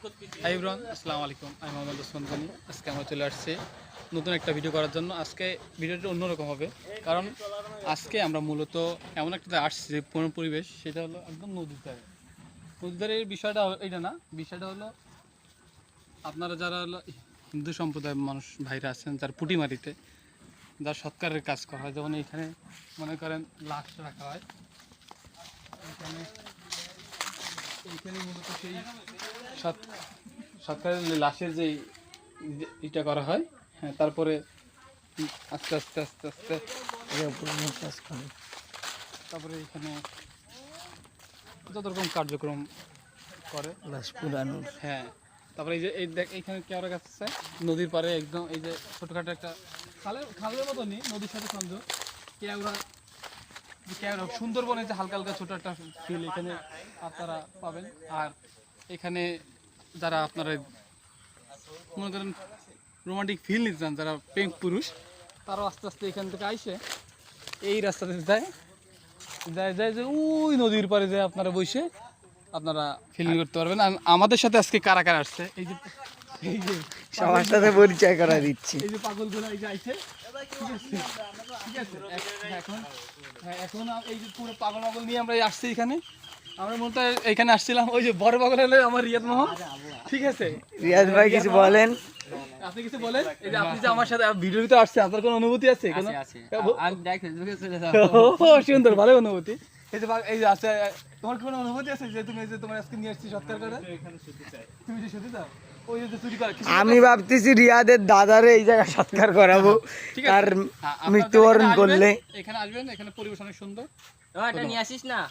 Hi everyone, আসসালামু আলাইকুম। আমি মোহাম্মদ ওসমান গনি। আজকে আমরা চলে আসছি নতুন একটা ভিডিও করার জন্য। আজকে ভিডিওটা অন্যরকম হবে, কারণ আজকে আমরা মূলত এমন একটা আসছি যে পরিবেশ, সেটা হলো একদম নদীর ধারে। নদীর ধারে বিষয়টা এটা না, বিষয়টা হলো আপনারা যারা হলো হিন্দু সম্প্রদায়ের মানুষ ভাইরা আছেন, যারা পুঁটিমারিতে যার সৎকারের কাজ করা হয়, যেমন এইখানে মনে করেন লাশ রাখা হয়, এইখানে মূলত সেই সৎকারের লাশের যে এটা করা হয়। হ্যাঁ, তারপরে আস্তে আস্তে আস্তে আস্তে কাজ করে, তারপরে এখানে যত রকম কার্যক্রম করে লাশ পুরানোর। হ্যাঁ, তারপরে এই যে এই দেখ এইখানে কেওড়া গাছ আছে নদীর পাড়ে, একদম এই যে ছোটোখাটো একটা খালের মতনই নদীর সাথে সংযোগ। কেওড়া সুন্দরবনে যে হালকা হালকা ছোটো একটা ফিল এখানে আপনারা পাবেন। আর এখানে যারা আপনারা মনে করেন রোমান্টিক ফিল নিতে চান, যারা প্রেম পুরুষ, তারাও আস্তে আস্তে এখান থেকে আইসে এই রাস্তাতে যায় যায় যায় যে ওই নদীর পাড়ে যায় আপনারা বসে আপনারা ফিলিং করতে পারবেন। আর আমাদের সাথে আজকে কারা কারা আসছে, এই যে সবার সাথে পরিচয় করা দিচ্ছি। এই যে পাগলগুলো এই যে আইছে, ঠিক আছে ঠিক আছে। এখন এই যে পুরো পাগল নিয়ে আমরা আসছি এখানে। আমরা মূলত এখানে আসছিলাম, ওই যে বড় পাগল হলে আমার রিয়াদ মোহন, ঠিক আছে। রিয়াজ ভাই কিছু বলেন, আপনি কিছু বলেন। এই যে আপনি যে আমার সাথে ভিডিওতে আসছে, আপনার কোনো অনুভূতি আছে? সুন্দর, ভালো অনুভূতি। এই যে আছে, তোমার কোনো অনুভূতি আছে যে তুমি যে তোমার আজকে নিয়ে আসছি সৎকার করে? তুমি যে সত্যি দাও, ওই যে চুরি করে। আমি ভাবতেছি রিয়াদের দাদারে এই জায়গায় সৎকার করাবো, তার মৃত্যুবরণ করলে। এখানে আসবেন, এখানে পরিবেশ অনেক সুন্দর। এটা নিয়ে আসিস না।